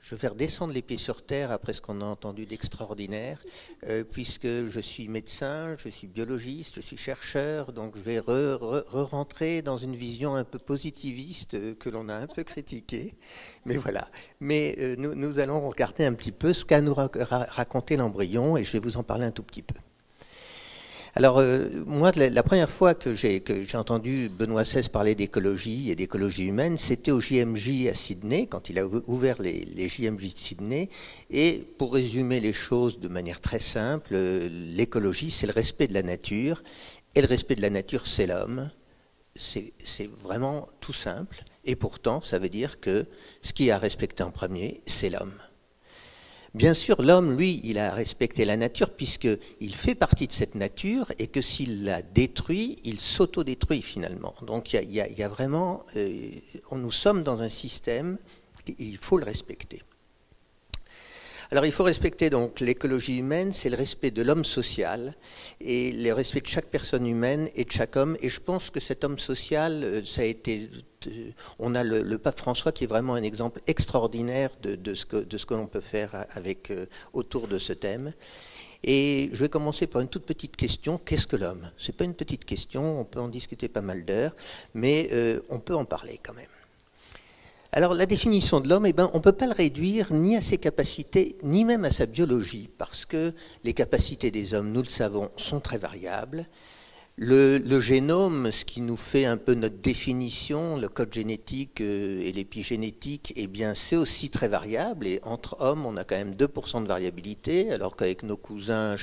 Je vais faire descendre les pieds sur terre après ce qu'on a entendu d'extraordinaire, puisque je suis médecin, je suis biologiste, je suis chercheur, donc je vais rentrer dans une vision un peu positiviste que l'on a un peu critiquée. Mais voilà. Mais nous allons regarder un petit peu ce qu'a nous raconté l'embryon et je vais vous en parler un tout petit peu. Alors, moi, la première fois que j'ai entendu Benoît XVI parler d'écologie et d'écologie humaine, c'était au JMJ à Sydney, quand il a ouvert les JMJ de Sydney. Et pour résumer les choses de manière très simple, l'écologie, c'est le respect de la nature. Et le respect de la nature, c'est l'homme. C'est vraiment tout simple. Et pourtant, ça veut dire que ce qui est à respecter en premier, c'est l'homme. Bien sûr, l'homme, lui, il a respecté la nature puisqu'il fait partie de cette nature et que s'il la détruit, il s'autodétruit finalement. Donc il y a vraiment, nous sommes dans un système, il faut le respecter. Alors il faut respecter donc l'écologie humaine, c'est le respect de l'homme social et le respect de chaque personne humaine et de chaque homme. Et je pense que cet homme social, ça a été, on a le pape François qui est vraiment un exemple extraordinaire de ce que l'on peut faire avec, autour de ce thème. Et je vais commencer par une toute petite question. Qu'est-ce que l'homme? C'est pas une petite question, on peut en discuter pas mal d'heures, mais on peut en parler quand même. Alors la définition de l'homme, on ne peut pas le réduire ni à ses capacités, ni même à sa biologie, parce que les capacités des hommes, nous le savons, sont très variables. Le génome, ce qui nous fait un peu notre définition, le code génétique et l'épigénétique, eh bien c'est aussi très variable. Et entre hommes, on a quand même 2% de variabilité, alors qu'avec nos cousins,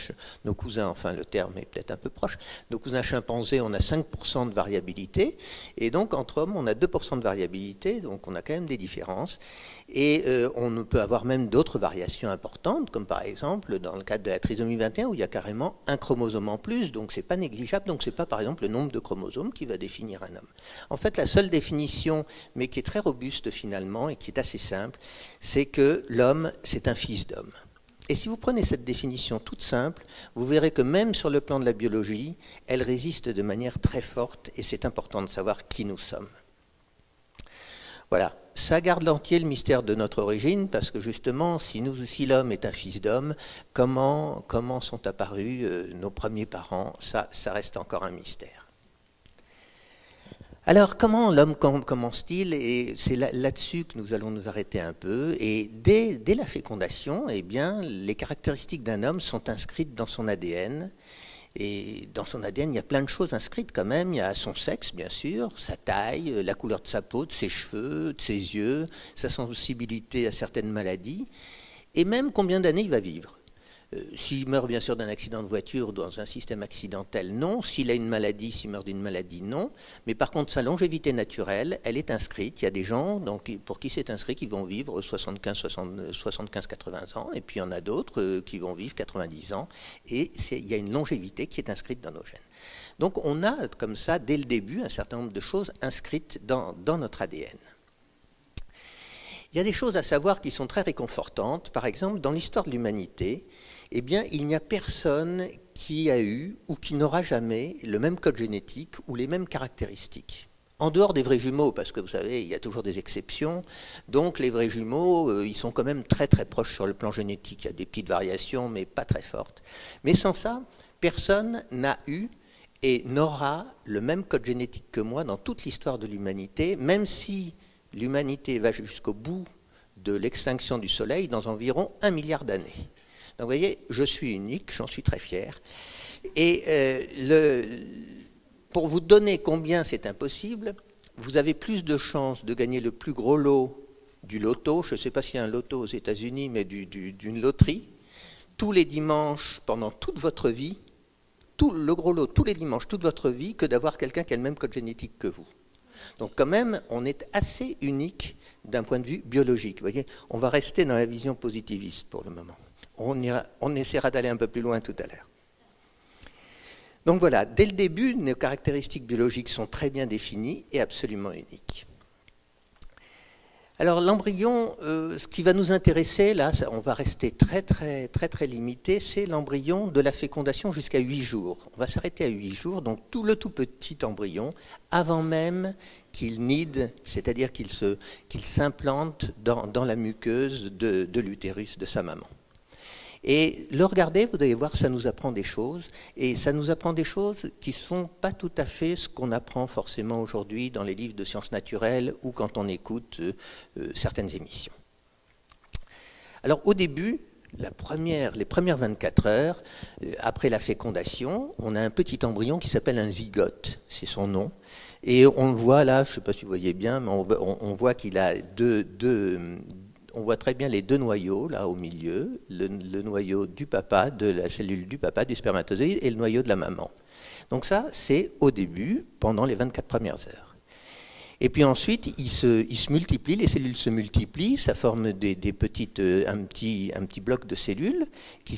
enfin le terme est peut-être un peu proche, nos cousins chimpanzés, on a 5% de variabilité. Et donc entre hommes, on a 2% de variabilité, donc on a quand même des différences. Et on peut avoir même d'autres variations importantes, comme par exemple dans le cadre de la trisomie 21, où il y a carrément un chromosome en plus, donc c'est pas négligeable. Donc c'est pas par exemple le nombre de chromosomes qui va définir un homme. En fait, la seule définition, mais qui est très robuste finalement et qui est assez simple, c'est que l'homme, c'est un fils d'homme. Et si vous prenez cette définition toute simple, vous verrez que même sur le plan de la biologie, elle résiste de manière très forte et c'est important de savoir qui nous sommes. Voilà, ça garde entier le mystère de notre origine, parce que justement, si l'homme est un fils d'homme, comment sont apparus nos premiers parents, ça reste encore un mystère. Alors, comment l'homme commence-t-il? Et c'est là-dessus que nous allons nous arrêter un peu. Et dès la fécondation, eh bien, les caractéristiques d'un homme sont inscrites dans son ADN. Et dans son ADN, il y a plein de choses inscrites quand même. Il y a son sexe, bien sûr, sa taille, la couleur de sa peau, de ses cheveux, de ses yeux, sa sensibilité à certaines maladies, et même combien d'années il va vivre. S'il meurt bien sûr d'un accident de voiture dans un système accidentel, non. S'il a une maladie, s'il meurt d'une maladie, non. Mais par contre, sa longévité naturelle, elle est inscrite. Il y a des gens pour qui c'est inscrit qui vont vivre 75-80 ans, et puis il y en a d'autres qui vont vivre 90 ans. Et il y a une longévité qui est inscrite dans nos gènes. Donc on a comme ça, dès le début, un certain nombre de choses inscrites dans notre ADN. Il y a des choses à savoir qui sont très réconfortantes. Par exemple, dans l'histoire de l'humanité, eh bien, il n'y a personne qui a eu ou qui n'aura jamais le même code génétique ou les mêmes caractéristiques. En dehors des vrais jumeaux, parce que vous savez, il y a toujours des exceptions. Donc les vrais jumeaux, ils sont quand même très très proches sur le plan génétique. Il y a des petites variations, mais pas très fortes. Mais sans ça, personne n'a eu et n'aura le même code génétique que moi dans toute l'histoire de l'humanité, même si l'humanité va jusqu'au bout de l'extinction du Soleil dans environ 1 milliard d'années. Donc vous voyez, je suis unique, j'en suis très fier. Et pour vous donner combien c'est impossible, vous avez plus de chances de gagner le plus gros lot du loto, je ne sais pas s'il y a un loto aux États-Unis, mais d'une loterie, tous les dimanches pendant toute votre vie, le gros lot tous les dimanches, toute votre vie, que d'avoir quelqu'un qui a le même code génétique que vous. Donc quand même, on est assez unique d'un point de vue biologique. Vous voyez, on va rester dans la vision positiviste pour le moment. On essaiera d'aller un peu plus loin tout à l'heure. Donc voilà, dès le début, nos caractéristiques biologiques sont très bien définies et absolument uniques. Alors l'embryon, ce qui va nous intéresser, là, on va rester très limité, c'est l'embryon de la fécondation jusqu'à 8 jours. On va s'arrêter à 8 jours, donc le tout petit embryon, avant même qu'il nide, c'est-à-dire qu'il s'implante dans la muqueuse de l'utérus de sa maman. Et le regarder, vous allez voir, ça nous apprend des choses, et ça nous apprend des choses qui ne sont pas tout à fait ce qu'on apprend forcément aujourd'hui dans les livres de sciences naturelles ou quand on écoute certaines émissions. Alors au début, les premières 24 heures, après la fécondation, on a un petit embryon qui s'appelle un zygote, c'est son nom, et on le voit là, je ne sais pas si vous voyez bien, mais on voit qu'il a on voit très bien les deux noyaux, là, au milieu, le noyau du papa, de la cellule du papa, du spermatozoïde, et le noyau de la maman. Donc ça, c'est au début, pendant les 24 premières heures. Et puis ensuite, ils se multiplient, les cellules se multiplient, ça forme un petit bloc de cellules qui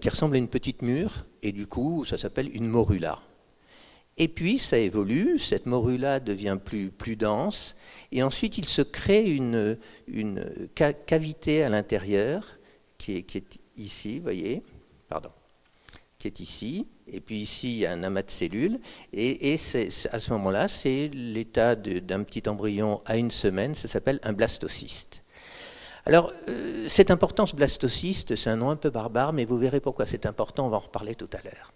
ressemble à une petite mûre, et du coup, ça s'appelle une morula. Et puis ça évolue, cette morula devient plus dense, et ensuite il se crée une cavité à l'intérieur qui est ici, vous voyez, qui est ici, et puis ici il y a un amas de cellules, et à ce moment-là, c'est l'état d'un petit embryon à une semaine, ça s'appelle un blastocyste. Alors, c'est important ce blastocyste, c'est un nom un peu barbare, mais vous verrez pourquoi c'est important, on va en reparler tout à l'heure.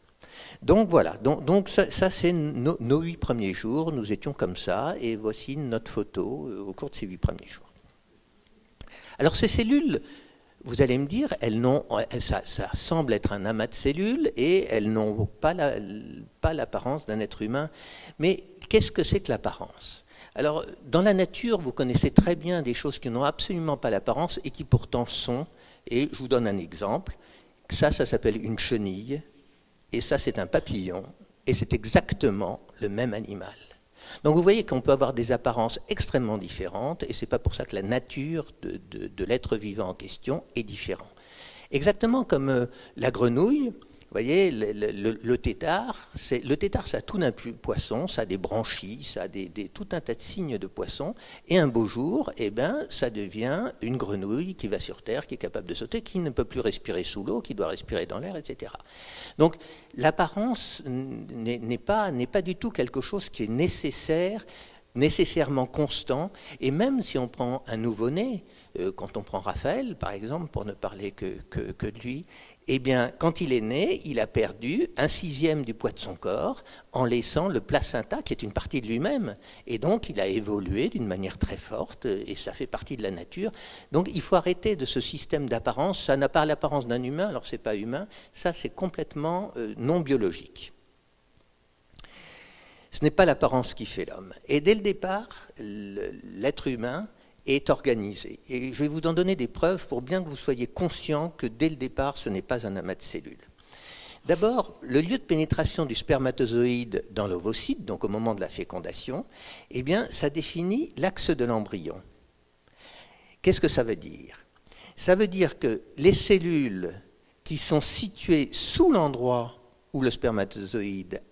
Donc voilà, donc ça c'est nos 8 premiers jours, nous étions comme ça, et voici notre photo au cours de ces 8 premiers jours. Alors ces cellules, vous allez me dire, ça semble être un amas de cellules, et elles n'ont pas l'apparence d'un être humain, mais qu'est-ce que c'est que l'apparence ? Alors dans la nature, vous connaissez très bien des choses qui n'ont absolument pas l'apparence, et qui pourtant sont, et je vous donne un exemple, ça s'appelle une chenille, et ça c'est un papillon, et c'est exactement le même animal. Donc vous voyez qu'on peut avoir des apparences extrêmement différentes, et ce n'est pas pour ça que la nature de l'être vivant en question est différente. Exactement comme la grenouille, vous voyez, le tétard, ça a tout d'un poisson, ça a des branchies, ça a tout un tas de signes de poisson, et un beau jour, ça devient une grenouille qui va sur Terre, qui est capable de sauter, qui ne peut plus respirer sous l'eau, qui doit respirer dans l'air, etc. Donc l'apparence n'est pas du tout quelque chose qui est nécessairement constant, et même si on prend un nouveau-né, quand on prend Raphaël, par exemple, pour ne parler que de lui, eh bien, quand il est né, il a perdu 1/6 du poids de son corps en laissant le placenta, qui est une partie de lui-même. Et donc, il a évolué d'une manière très forte, et ça fait partie de la nature. Donc, il faut arrêter de ce système d'apparence. Ça n'a pas l'apparence d'un humain, alors ce n'est pas humain. Ça, c'est complètement non biologique. Ce n'est pas l'apparence qui fait l'homme. Et dès le départ, l'être humain est organisé. Et je vais vous en donner des preuves pour bien que vous soyez conscient que dès le départ, ce n'est pas un amas de cellules. D'abord, le lieu de pénétration du spermatozoïde dans l'ovocyte, donc au moment de la fécondation, eh bien, ça définit l'axe de l'embryon. Qu'est-ce que ça veut dire ? Ça veut dire que les cellules qui sont situées sous l'endroit où le spermatozoïde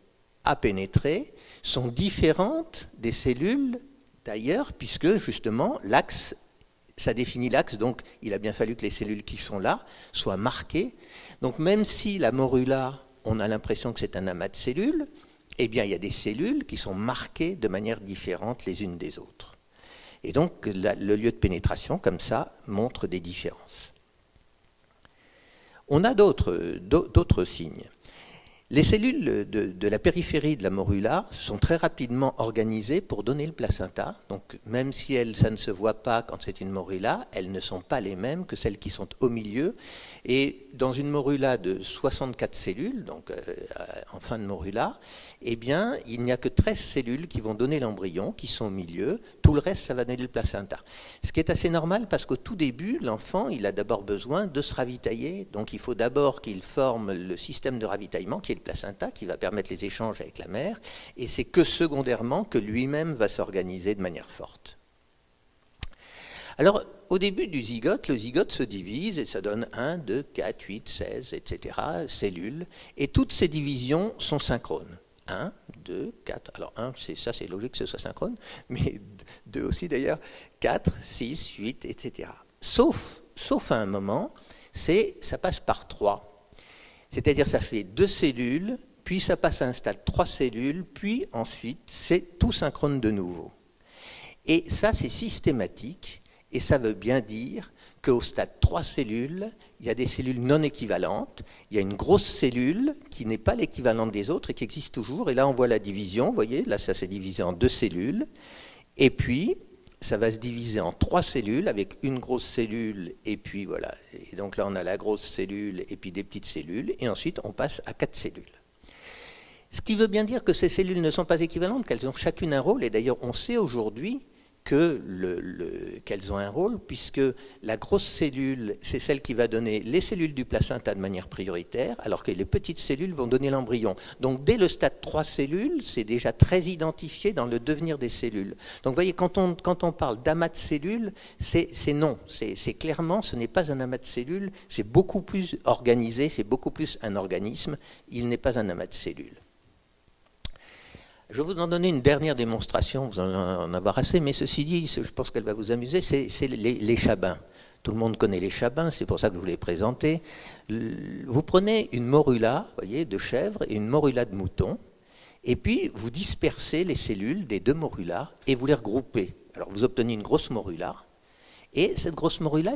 a pénétré sont différentes des cellules d'ailleurs, puisque justement l'axe, ça définit l'axe, donc il a bien fallu que les cellules qui sont là soient marquées. Donc même si la morula, on a l'impression que c'est un amas de cellules, eh bien il y a des cellules qui sont marquées de manière différente les unes des autres. Et donc le lieu de pénétration, comme ça, montre des différences. On a d'autres signes. Les cellules de la périphérie de la morula sont très rapidement organisées pour donner le placenta. Donc même si ça ne se voit pas quand c'est une morula, elles ne sont pas les mêmes que celles qui sont au milieu. Et dans une morula de 64 cellules, donc en fin de morula, eh bien, il n'y a que 13 cellules qui vont donner l'embryon, qui sont au milieu. Tout le reste, ça va donner le placenta. Ce qui est assez normal parce qu'au tout début, l'enfant, il a d'abord besoin de se ravitailler. Donc il faut d'abord qu'il forme le système de ravitaillement, qui est le placenta, qui va permettre les échanges avec la mère. Et c'est que secondairement que lui-même va s'organiser de manière forte. Alors, au début du zygote, le zygote se divise et ça donne 1, 2, 4, 8, 16, etc. cellules. Et toutes ces divisions sont synchrones. 1, 2, 4. Alors 1, ça c'est logique que ce soit synchrone, mais 2 aussi d'ailleurs, 4, 6, 8, etc. Sauf à un moment, ça passe par 3. C'est-à-dire ça fait 2 cellules, puis ça passe à un stade 3 cellules, puis ensuite c'est tout synchrone de nouveau. Et ça c'est systématique, et ça veut bien dire qu'au stade 3 cellules, il y a des cellules non équivalentes, il y a une grosse cellule qui n'est pas l'équivalente des autres et qui existe toujours, et là on voit la division, vous voyez, là ça s'est divisé en 2 cellules, et puis ça va se diviser en 3 cellules avec une grosse cellule, et puis voilà, et donc là on a la grosse cellule et puis des petites cellules, et ensuite on passe à 4 cellules. Ce qui veut bien dire que ces cellules ne sont pas équivalentes, qu'elles ont chacune un rôle, et d'ailleurs on sait aujourd'hui qu'elles ont un rôle, puisque la grosse cellule, c'est celle qui va donner les cellules du placenta de manière prioritaire, alors que les petites cellules vont donner l'embryon. Donc dès le stade 3 cellules, c'est déjà très identifié dans le devenir des cellules. Donc vous voyez, quand on parle d'amas de cellules, c'est non, c'est clairement, ce n'est pas un amas de cellules, c'est beaucoup plus organisé, c'est beaucoup plus un organisme, il n'est pas un amas de cellules. Je vais vous en donner une dernière démonstration, vous en avoir assez, mais ceci dit, je pense qu'elle va vous amuser, c'est les chabins. Tout le monde connaît les chabins, c'est pour ça que je vous les présenter. Vous prenez une morula, voyez, de chèvre et une morula de mouton, et puis vous dispersez les cellules des 2 morulas et vous les regroupez. Alors vous obtenez une grosse morula, et cette grosse morula,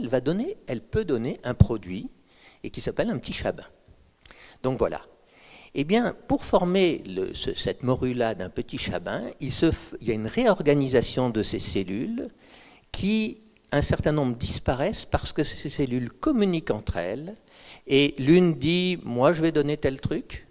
elle peut donner un produit et qui s'appelle un petit chabin. Donc voilà. Eh bien, pour former cette morula d'un petit chabin, il y a une réorganisation de ces cellules qui, un certain nombre disparaissent parce que ces cellules communiquent entre elles et l'une dit « moi je vais donner tel truc »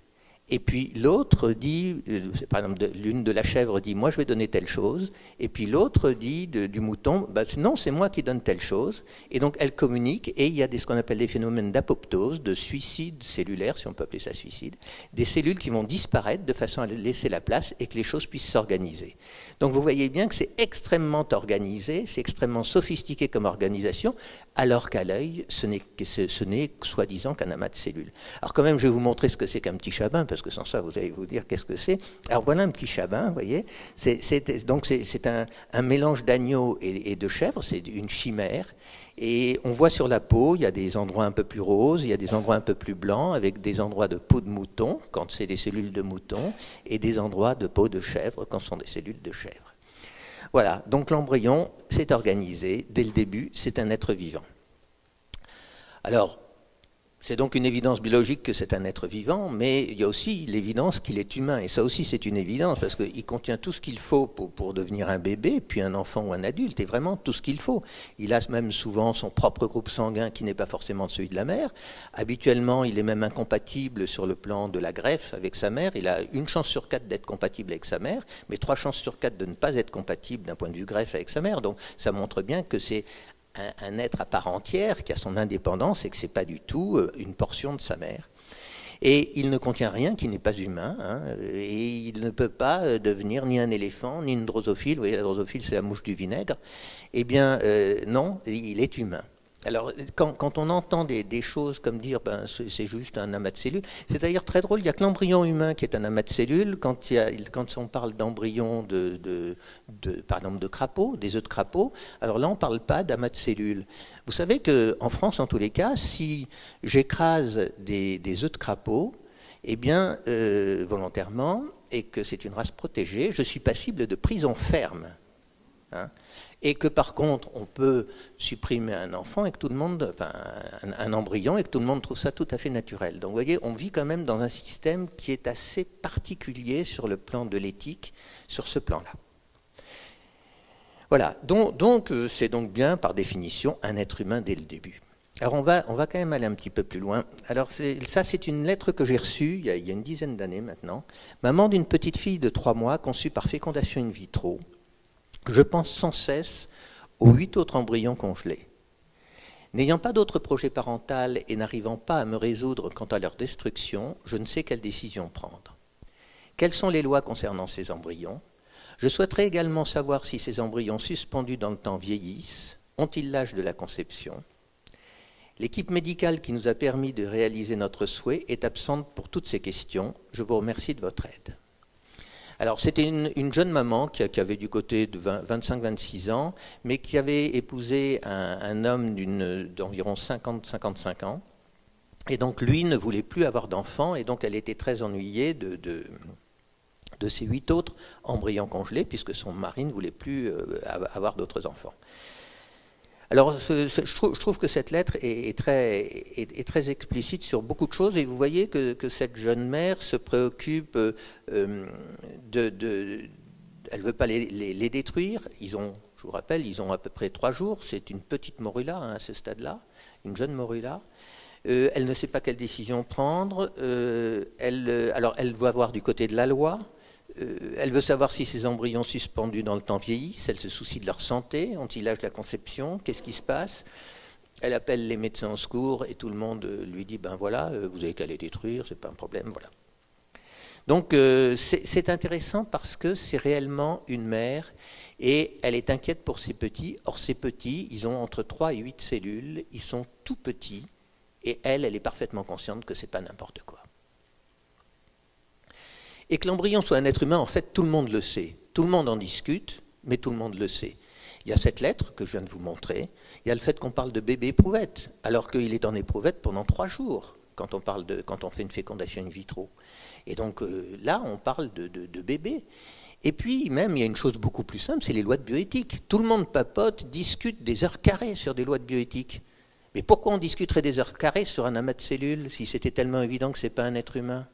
et puis l'autre dit, par exemple l'une de la chèvre dit « moi je vais donner telle chose » et puis l'autre dit du mouton bah, « non, c'est moi qui donne telle chose » et donc elles communiquent et il y a ce qu'on appelle des phénomènes d'apoptose, de suicide cellulaire, si on peut appeler ça suicide, des cellules qui vont disparaître de façon à laisser la place et que les choses puissent s'organiser. Donc vous voyez bien que c'est extrêmement organisé, c'est extrêmement sophistiqué comme organisation, alors qu'à l'œil, ce n'est soi-disant qu'un amas de cellules. Alors quand même, je vais vous montrer ce que c'est qu'un petit chabin, parce que sans ça, vous allez vous dire qu'est-ce que c'est. Alors voilà un petit chabin, vous voyez. Donc c'est un mélange d'agneau et de chèvre, c'est une chimère. Et on voit sur la peau, il y a des endroits un peu plus roses, il y a des endroits un peu plus blancs, avec des endroits de peau de mouton, quand c'est des cellules de mouton, et des endroits de peau de chèvre, quand ce sont des cellules de chèvre. Voilà, donc l'embryon s'est organisé, dès le début, c'est un être vivant. Alors, c'est donc une évidence biologique que c'est un être vivant, mais il y a aussi l'évidence qu'il est humain. Et ça aussi, c'est une évidence, parce qu'il contient tout ce qu'il faut pour devenir un bébé, puis un enfant ou un adulte, et vraiment tout ce qu'il faut. Il a même souvent son propre groupe sanguin qui n'est pas forcément celui de la mère. Habituellement, il est même incompatible sur le plan de la greffe avec sa mère. Il a 1 chance sur 4 d'être compatible avec sa mère, mais 3 chances sur 4 de ne pas être compatible d'un point de vue greffe avec sa mère. Donc ça montre bien que c'est un être à part entière qui a son indépendance et que ce n'est pas du tout une portion de sa mère. Et il ne contient rien qui n'est pas humain, hein, et il ne peut pas devenir ni un éléphant, ni une drosophile. Vous voyez, la drosophile, c'est la mouche du vinaigre. Eh bien, non, il est humain. Alors, quand on entend des choses comme dire ben, c'est juste un amas de cellules, c'est d'ailleurs très drôle, il n'y a que l'embryon humain qui est un amas de cellules. Quand on parle d'embryon par exemple de crapaud, des œufs de crapaud, alors là on ne parle pas d'amas de cellules. Vous savez qu'en France, en tous les cas, si j'écrase des œufs de crapaud, eh bien, volontairement, et que c'est une race protégée, je suis passible de prison ferme. Hein, et que par contre on peut supprimer un enfant et que tout le monde, enfin un embryon et que tout le monde trouve ça tout à fait naturel. Donc vous voyez, on vit quand même dans un système qui est assez particulier sur le plan de l'éthique, sur ce plan-là. Voilà, donc c'est donc bien par définition un être humain dès le début. Alors on va quand même aller un petit peu plus loin. Alors ça c'est une lettre que j'ai reçue il y a une dizaine d'années maintenant. Maman d'une petite fille de 3 mois conçue par fécondation in vitro. Je pense sans cesse aux 8 autres embryons congelés. N'ayant pas d'autre projet parental et n'arrivant pas à me résoudre quant à leur destruction, je ne sais quelle décision prendre. Quelles sont les lois concernant ces embryons? Je souhaiterais également savoir si ces embryons suspendus dans le temps vieillissent. Ont-ils l'âge de la conception? L'équipe médicale qui nous a permis de réaliser notre souhait est absente pour toutes ces questions. Je vous remercie de votre aide. Alors, c'était une jeune maman qui avait du côté de 25-26 ans, mais qui avait épousé un homme d'environ 50-55 ans. Et donc, lui ne voulait plus avoir d'enfants, et donc elle était très ennuyée de ces 8 autres embryons congelés, puisque son mari ne voulait plus avoir d'autres enfants. Alors, je trouve que cette lettre est très explicite sur beaucoup de choses, et vous voyez que cette jeune mère se préoccupe elle ne veut pas les détruire. Je vous rappelle, ils ont à peu près 3 jours. C'est une petite morula à ce stade-là, une jeune morula. Elle ne sait pas quelle décision prendre. Alors, elle veut avoir du côté de la loi. Elle veut savoir si ces embryons suspendus dans le temps vieillissent. Elle se soucie de leur santé. Ont-ils l'âge de la conception? Qu'est-ce qui se passe? Elle appelle les médecins au secours et tout le monde lui dit, ben voilà, vous avez qu'à les détruire, c'est pas un problème, voilà. Donc c'est intéressant parce que c'est réellement une mère et elle est inquiète pour ses petits. Or ces petits, ils ont entre 3 et 8 cellules, ils sont tout petits et elle est parfaitement consciente que c'est pas n'importe quoi. Et que l'embryon soit un être humain, en fait, tout le monde le sait. Tout le monde en discute, mais tout le monde le sait. Il y a cette lettre que je viens de vous montrer. Il y a le fait qu'on parle de bébé éprouvette, alors qu'il est en éprouvette pendant 3 jours, quand on fait une fécondation in vitro. Et donc là, on parle de bébé. Et puis même, il y a une chose beaucoup plus simple, c'est les lois de bioéthique. Tout le monde papote, discute des heures carrées sur des lois de bioéthique. Mais pourquoi on discuterait des heures carrées sur un amas de cellules, si c'était tellement évident que ce n'est pas un être humain ?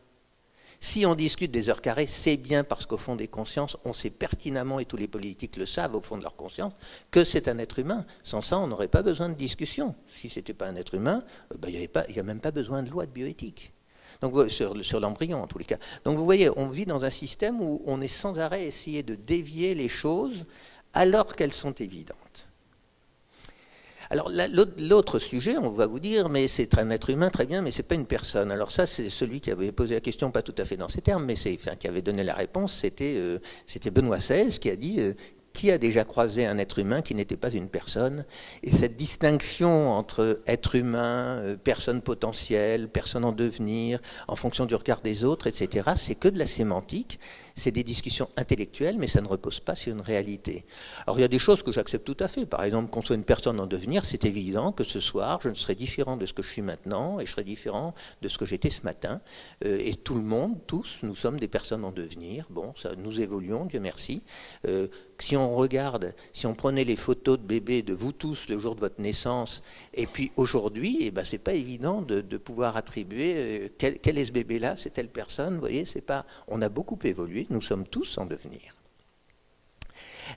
Si on discute des heures carrées, c'est bien parce qu'au fond des consciences, on sait pertinemment, et tous les politiques le savent au fond de leur conscience, que c'est un être humain. Sans ça, on n'aurait pas besoin de discussion. Si ce n'était pas un être humain, il n'y a même pas besoin de loi de bioéthique. Donc, sur l'embryon, en tous les cas. Donc vous voyez, on vit dans un système où on est sans arrêt à essayer de dévier les choses alors qu'elles sont évidentes. Alors l'autre sujet, on va vous dire, mais c'est un être humain, très bien, mais c'est pas une personne. Alors ça, c'est celui qui avait posé la question, pas tout à fait dans ces termes, mais qui avait donné la réponse, c'était Benoît XVI qui a dit qui a déjà croisé un être humain qui n'était pas une personne? Et cette distinction entre être humain, personne potentielle, personne en devenir, en fonction du regard des autres, etc., c'est que de la sémantique. C'est des discussions intellectuelles, mais ça ne repose pas sur une réalité. Alors il y a des choses que j'accepte tout à fait. Par exemple, qu'on soit une personne en devenir, c'est évident que ce soir, je ne serai différent de ce que je suis maintenant, et je serai différent de ce que j'étais ce matin. Et tout le monde, tous, nous sommes des personnes en devenir. Bon, ça, nous évoluons, Dieu merci. Si on prenait les photos de bébés de vous tous le jour de votre naissance, et puis aujourd'hui, eh ben, c'est pas évident de pouvoir attribuer quel est ce bébé-là, c'est telle personne. Vous voyez, c'est pas. On a beaucoup évolué. Nous sommes tous en devenir.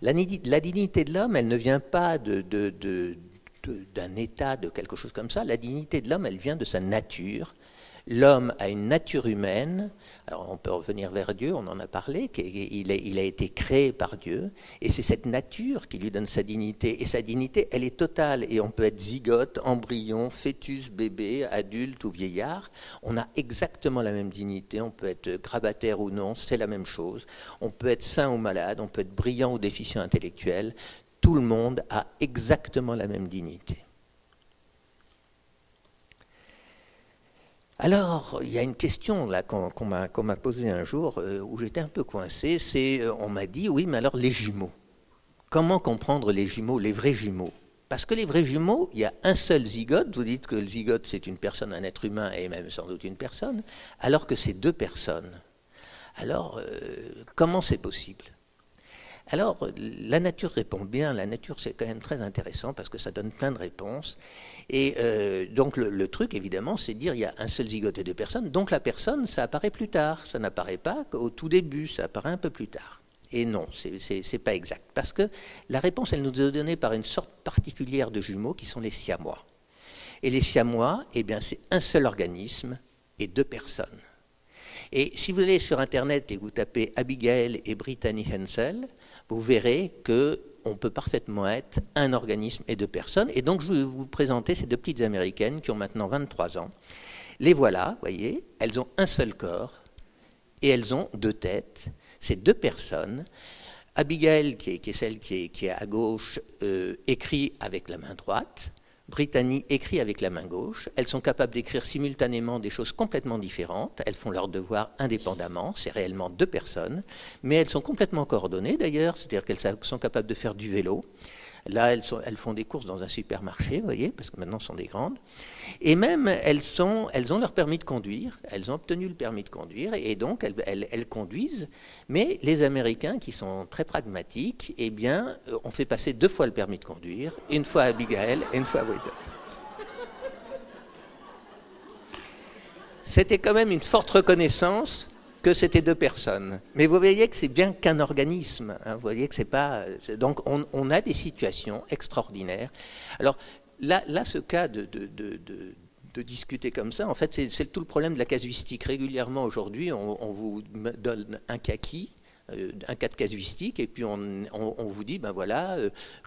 La dignité de l'homme, elle ne vient pas d'un état, de quelque chose comme ça. La dignité de l'homme, elle vient de sa nature. L'homme a une nature humaine. Alors on peut revenir vers Dieu, on en a parlé, il a été créé par Dieu, et c'est cette nature qui lui donne sa dignité. Et sa dignité, elle est totale, et on peut être zygote, embryon, fœtus, bébé, adulte ou vieillard. On a exactement la même dignité, on peut être grabataire ou non, c'est la même chose. On peut être sain ou malade, on peut être brillant ou déficient intellectuel. Tout le monde a exactement la même dignité. Alors, il y a une question là qu'on m'a posée un jour où j'étais un peu coincé, on m'a dit, oui, mais alors les jumeaux, comment comprendre les jumeaux, les vrais jumeaux? Parce que les vrais jumeaux, il y a un seul zygote, vous dites que le zygote c'est une personne, un être humain et même sans doute une personne, alors que c'est 2 personnes. Alors, comment c'est possible? Alors, la nature répond bien. La nature, c'est quand même très intéressant parce que ça donne plein de réponses. Et donc, le truc, évidemment, c'est de dire il y a un seul zygote et 2 personnes. Donc, la personne, ça apparaît plus tard. Ça n'apparaît pas au tout début. Ça apparaît un peu plus tard. Et non, c'est pas exact. Parce que la réponse, elle nous est donnée par une sorte particulière de jumeaux qui sont les siamois. Et les siamois, eh bien, c'est un seul organisme et 2 personnes. Et si vous allez sur Internet et vous tapez Abigail et Brittany Hensel, vous verrez qu'on peut parfaitement être un organisme et 2 personnes. Et donc, je vais vous présenter ces 2 petites Américaines qui ont maintenant 23 ans. Les voilà, vous voyez, elles ont un seul corps et elles ont 2 têtes. C'est 2 personnes. Abigail, qui est celle qui est à gauche, écrit avec la main droite. Brittany écrit avec la main gauche. Elles sont capables d'écrire simultanément des choses complètement différentes. Elles font leur devoir indépendamment. C'est réellement 2 personnes. Mais elles sont complètement coordonnées d'ailleurs. C'est-à-dire qu'elles sont capables de faire du vélo. Là, elles font des courses dans un supermarché, vous voyez, parce que maintenant, ce sont des grandes. Et même, elles ont leur permis de conduire. Elles ont obtenu le permis de conduire. Et donc, elles conduisent. Mais les Américains, qui sont très pragmatiques, eh bien, ont fait passer 2 fois le permis de conduire. Une fois à Abigail et une fois à Brittany. C'était quand même une forte reconnaissance que c'était 2 personnes. Mais vous voyez que c'est bien qu'un organisme. Hein, vous voyez que c'est pas... Donc, on a des situations extraordinaires. Alors, là ce cas de discuter comme ça, en fait, c'est tout le problème de la casuistique. Régulièrement, aujourd'hui, on vous donne un cas de casuistique, et puis on vous dit, ben voilà,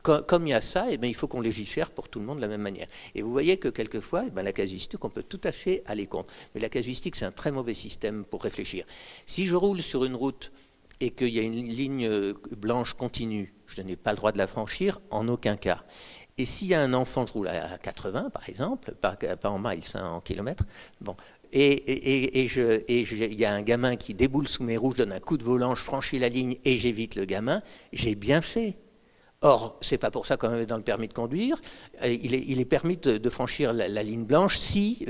comme il y a ça, et ben il faut qu'on légifère pour tout le monde de la même manière. Et vous voyez que quelquefois, ben la casuistique, on peut tout à fait aller contre. Mais la casuistique, c'est un très mauvais système pour réfléchir. Si je roule sur une route et qu'il y a une ligne blanche continue, je n'ai pas le droit de la franchir en aucun cas. Et s'il y a un enfant, je roule à 80 par exemple, pas en miles, hein, en kilomètres, bon. Et il y a un gamin qui déboule sous mes roues, je donne un coup de volant, je franchis la ligne et j'évite le gamin, j'ai bien fait. Or, c'est pas pour ça qu'on est dans le permis de conduire. Il est permis de franchir la ligne blanche si,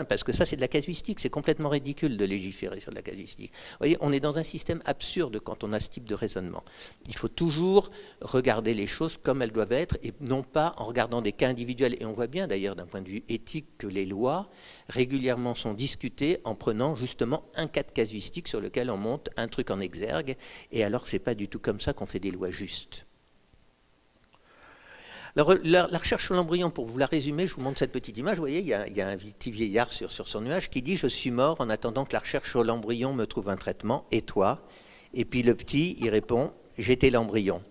parce que ça c'est de la casuistique, c'est complètement ridicule de légiférer sur de la casuistique. Vous voyez, on est dans un système absurde quand on a ce type de raisonnement. Il faut toujours regarder les choses comme elles doivent être et non pas en regardant des cas individuels. Et on voit bien d'ailleurs d'un point de vue éthique que les lois régulièrement sont discutées en prenant justement un cas de casuistique sur lequel on monte un truc en exergue. Et alors c'est pas du tout comme ça qu'on fait des lois justes. Alors, la recherche sur l'embryon, pour vous la résumer, je vous montre cette petite image. Vous voyez, il y a un petit vieillard sur son nuage qui dit « Je suis mort en attendant que la recherche sur l'embryon me trouve un traitement. Et toi ?» Et puis le petit, il répond « J'étais l'embryon. »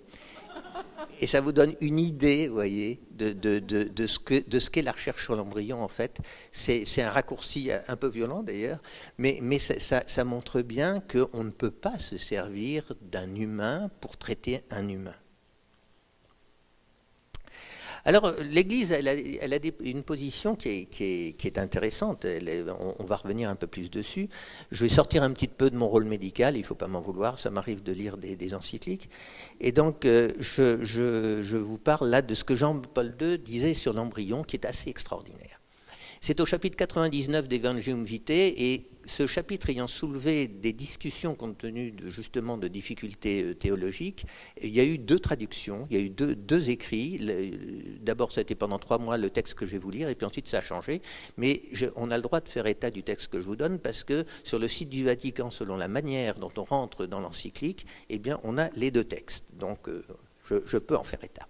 Et ça vous donne une idée, vous voyez, de ce qu'est la recherche sur l'embryon, en fait. C'est un raccourci un peu violent, d'ailleurs, mais ça montre bien qu'on ne peut pas se servir d'un humain pour traiter un humain. Alors, l'Église, elle a une position qui est intéressante. On va revenir un peu plus dessus. Je vais sortir un petit peu de mon rôle médical, il ne faut pas m'en vouloir, ça m'arrive de lire des encycliques. Et donc, je vous parle là de ce que Jean-Paul II disait sur l'embryon, qui est assez extraordinaire. C'est au chapitre 99 d'Evangelium Vitae, et ce chapitre ayant soulevé des discussions compte tenu justement de difficultés théologiques, il y a eu 2 traductions, il y a eu deux écrits. D'abord, ça a été pendant 3 mois le texte que je vais vous lire, et puis ensuite ça a changé. Mais on a le droit de faire état du texte que je vous donne, parce que sur le site du Vatican, selon la manière dont on rentre dans l'encyclique, eh bien, on a les 2 textes. Donc, je peux en faire état.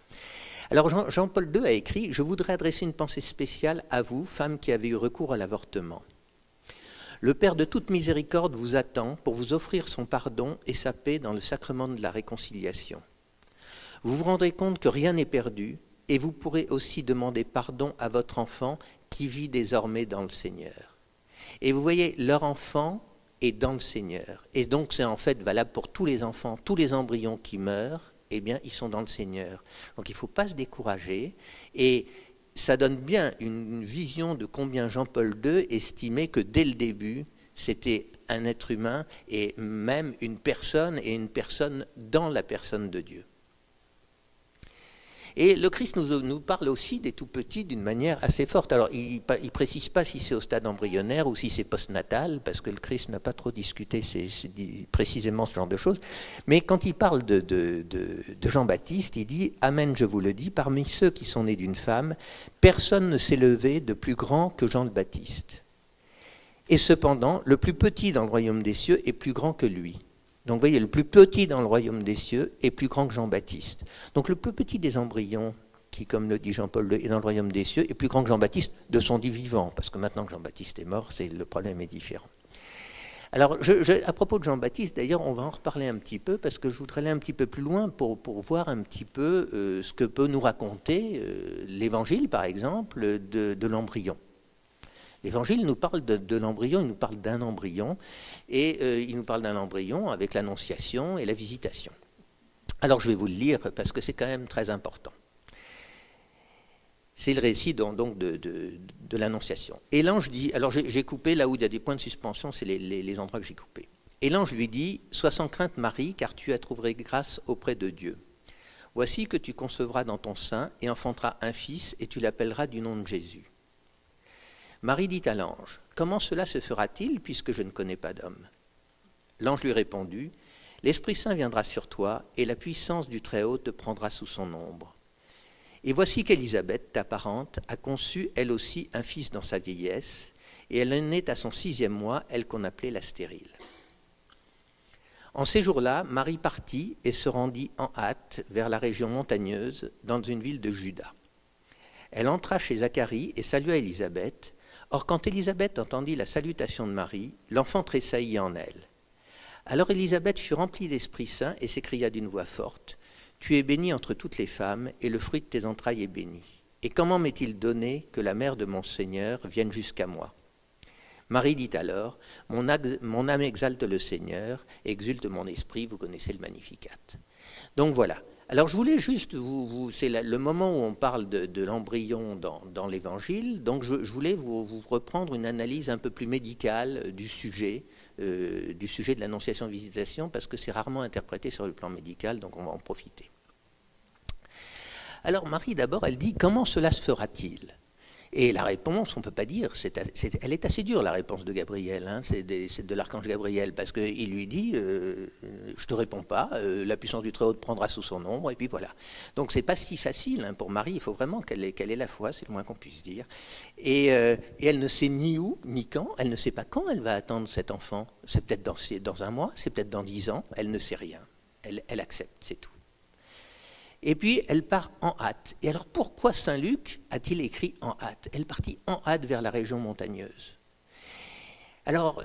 Alors Jean-Paul II a écrit « Je voudrais adresser une pensée spéciale à vous, femmes qui avez eu recours à l'avortement. Le Père de toute miséricorde vous attend pour vous offrir son pardon et sa paix dans le sacrement de la réconciliation. Vous vous rendrez compte que rien n'est perdu et vous pourrez aussi demander pardon à votre enfant qui vit désormais dans le Seigneur. » Et vous voyez, leur enfant est dans le Seigneur. Et donc c'est en fait valable pour tous les enfants, tous les embryons qui meurent, eh bien, ils sont dans le Seigneur. Donc, il ne faut pas se décourager. Et ça donne bien une vision de combien Jean-Paul II estimait que dès le début, c'était un être humain et même une personne, et une personne dans la personne de Dieu. Et le Christ nous parle aussi des tout-petits d'une manière assez forte. Alors, il ne précise pas si c'est au stade embryonnaire ou si c'est postnatal, parce que le Christ n'a pas trop discuté précisément ce genre de choses. Mais quand il parle de Jean-Baptiste, il dit « Amen, je vous le dis, parmi ceux qui sont nés d'une femme, personne ne s'est levé de plus grand que Jean le Baptiste. Et cependant, le plus petit dans le royaume des cieux est plus grand que lui. » Donc vous voyez, le plus petit dans le royaume des cieux est plus grand que Jean-Baptiste. Donc le plus petit des embryons, qui, comme le dit Jean-Paul II, est dans le royaume des cieux, est plus grand que Jean-Baptiste de son dit vivant, parce que maintenant que Jean-Baptiste est mort, le problème est différent. Alors, à propos de Jean-Baptiste, d'ailleurs, on va en reparler un petit peu, parce que je voudrais aller un petit peu plus loin pour voir un petit peu ce que peut nous raconter l'Évangile, par exemple, de l'embryon. L'Évangile nous parle de l'embryon, il nous parle d'un embryon, et il nous parle d'un embryon avec l'Annonciation et la Visitation. Alors je vais vous le lire parce que c'est quand même très important. C'est le récit donc de l'Annonciation. Et l'ange dit, alors j'ai coupé là où il y a des points de suspension, c'est les endroits que j'ai coupés. Et l'ange lui dit, sois sans crainte Marie, car tu as trouvé grâce auprès de Dieu. Voici que tu concevras dans ton sein et enfanteras un fils, et tu l'appelleras du nom de Jésus. Marie dit à l'ange, comment cela se fera-t-il, puisque je ne connais pas d'homme? L'ange lui répondit, l'Esprit Saint viendra sur toi, et la puissance du Très-Haut te prendra sous son ombre. Et voici qu'Élisabeth, ta parente, a conçu elle aussi un fils dans sa vieillesse, et elle en est à son 6e mois, elle qu'on appelait la stérile. En ces jours-là, Marie partit et se rendit en hâte vers la région montagneuse, dans une ville de Juda. Elle entra chez Zacharie et salua Élisabeth. Or, quand Élisabeth entendit la salutation de Marie, l'enfant tressaillit en elle. Alors Élisabeth fut remplie d'Esprit Saint et s'écria d'une voix forte, « Tu es bénie entre toutes les femmes, et le fruit de tes entrailles est béni. Et comment m'est-il donné que la mère de mon Seigneur vienne jusqu'à moi ?» Marie dit alors, mon âme exalte le Seigneur, exulte mon esprit, vous connaissez le Magnificat. Donc voilà. Alors je voulais juste, c'est le moment où on parle de l'embryon dans l'Évangile, donc je voulais vous reprendre une analyse un peu plus médicale du sujet de l'Annonciation-Visitation, parce que c'est rarement interprété sur le plan médical, donc on va en profiter. Alors Marie, d'abord, elle dit, comment cela se fera-t-il ? Et la réponse, on ne peut pas dire, elle est assez dure, la réponse de Gabriel, hein, c'est de l'archange Gabriel, parce qu'il lui dit, je ne te réponds pas, la puissance du Très-Haut te prendra sous son ombre, et puis voilà. Donc c'est pas si facile hein, pour Marie, il faut vraiment qu'elle ait la foi, c'est le moins qu'on puisse dire. Et elle ne sait ni où, ni quand, elle ne sait pas quand elle va attendre cet enfant, c'est peut-être dans un mois, c'est peut-être dans 10 ans, elle ne sait rien, elle accepte, c'est tout. Et puis, elle part en hâte. Et alors, pourquoi Saint Luc a-t-il écrit en hâte? Elle partit en hâte vers la région montagneuse. Alors,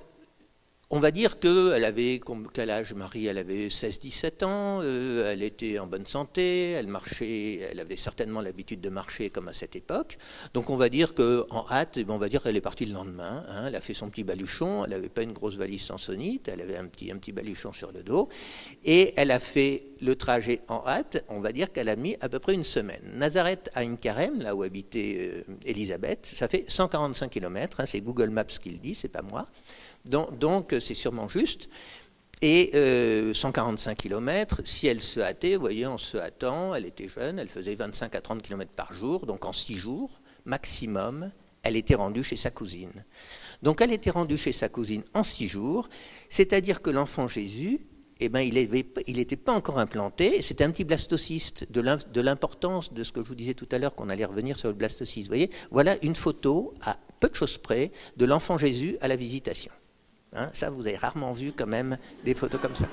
on va dire qu'elle avait, quel âge Marie? Elle avait 16-17 ans, elle était en bonne santé, elle marchait, elle avait certainement l'habitude de marcher comme à cette époque. Donc on va dire qu'en hâte, on va dire qu'elle est partie le lendemain, hein, elle a fait son petit baluchon, elle n'avait pas une grosse valise sansonite, elle avait un petit baluchon sur le dos, et elle a fait le trajet en hâte, on va dire qu'elle a mis à peu près une semaine. Nazareth à Carême, là où habitait Élisabeth, ça fait 145 km, hein, c'est Google Maps qui le dit, c'est pas moi. Donc c'est sûrement juste. Et 145 km, si elle se hâtait, vous voyez, en se hâtant, elle était jeune, elle faisait 25 à 30 km par jour, donc en 6 jours, maximum, elle était rendue chez sa cousine. Donc elle était rendue chez sa cousine en 6 jours, c'est-à-dire que l'enfant Jésus, eh ben, il n'était pas encore implanté, c'était un petit blastocyste, de l'importance de ce que je vous disais tout à l'heure, qu'on allait revenir sur le blastocyste. Vous voyez, voilà une photo, à peu de choses près, de l'enfant Jésus à la Visitation. Hein, ça, vous avez rarement vu quand même des photos comme ça.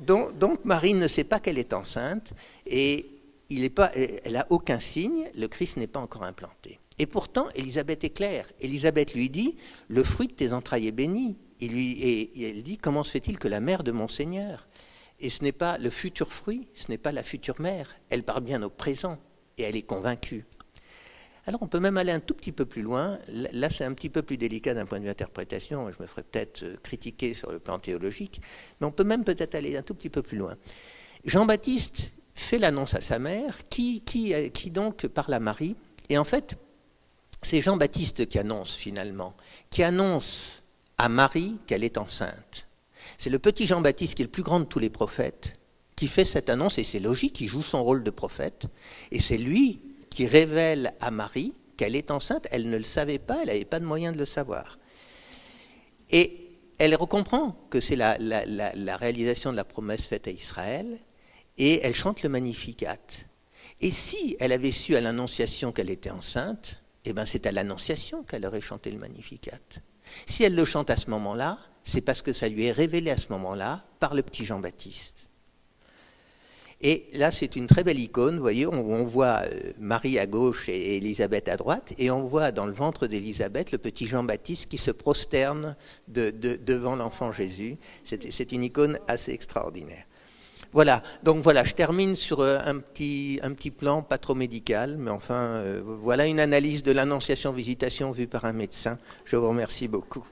Donc Marie ne sait pas qu'elle est enceinte et elle n'a aucun signe, le Christ n'est pas encore implanté. Et pourtant, Élisabeth est claire. Élisabeth lui dit, le fruit de tes entrailles est béni. Et elle dit, comment se fait-il que la mère de mon Seigneur? Et ce n'est pas le futur fruit, ce n'est pas la future mère. Elle part bien au présent et elle est convaincue. Alors on peut même aller un tout petit peu plus loin. Là, c'est un petit peu plus délicat d'un point de vue interprétation. Je me ferai peut-être critiquer sur le plan théologique. Mais on peut même peut-être aller un tout petit peu plus loin. Jean-Baptiste fait l'annonce à sa mère, qui donc parle à Marie. Et en fait, c'est Jean-Baptiste qui annonce finalement, qui annonce à Marie qu'elle est enceinte. C'est le petit Jean-Baptiste qui est le plus grand de tous les prophètes, qui fait cette annonce, et c'est logique, il joue son rôle de prophète, et c'est lui qui révèle à Marie qu'elle est enceinte. Elle ne le savait pas, elle n'avait pas de moyen de le savoir. Et elle comprend que c'est la réalisation de la promesse faite à Israël, et elle chante le Magnificat. Et si elle avait su à l'Annonciation qu'elle était enceinte, eh ben c'est à l'Annonciation qu'elle aurait chanté le Magnificat. Si elle le chante à ce moment-là, c'est parce que ça lui est révélé à ce moment-là par le petit Jean-Baptiste. Et là, c'est une très belle icône, vous voyez, on voit Marie à gauche et Élisabeth à droite, et on voit dans le ventre d'Élisabeth le petit Jean-Baptiste qui se prosterne devant l'enfant Jésus. C'est une icône assez extraordinaire. Voilà, donc voilà, je termine sur un petit plan pas trop médical, mais enfin, voilà une analyse de l'Annonciation-Visitation vue par un médecin. Je vous remercie beaucoup.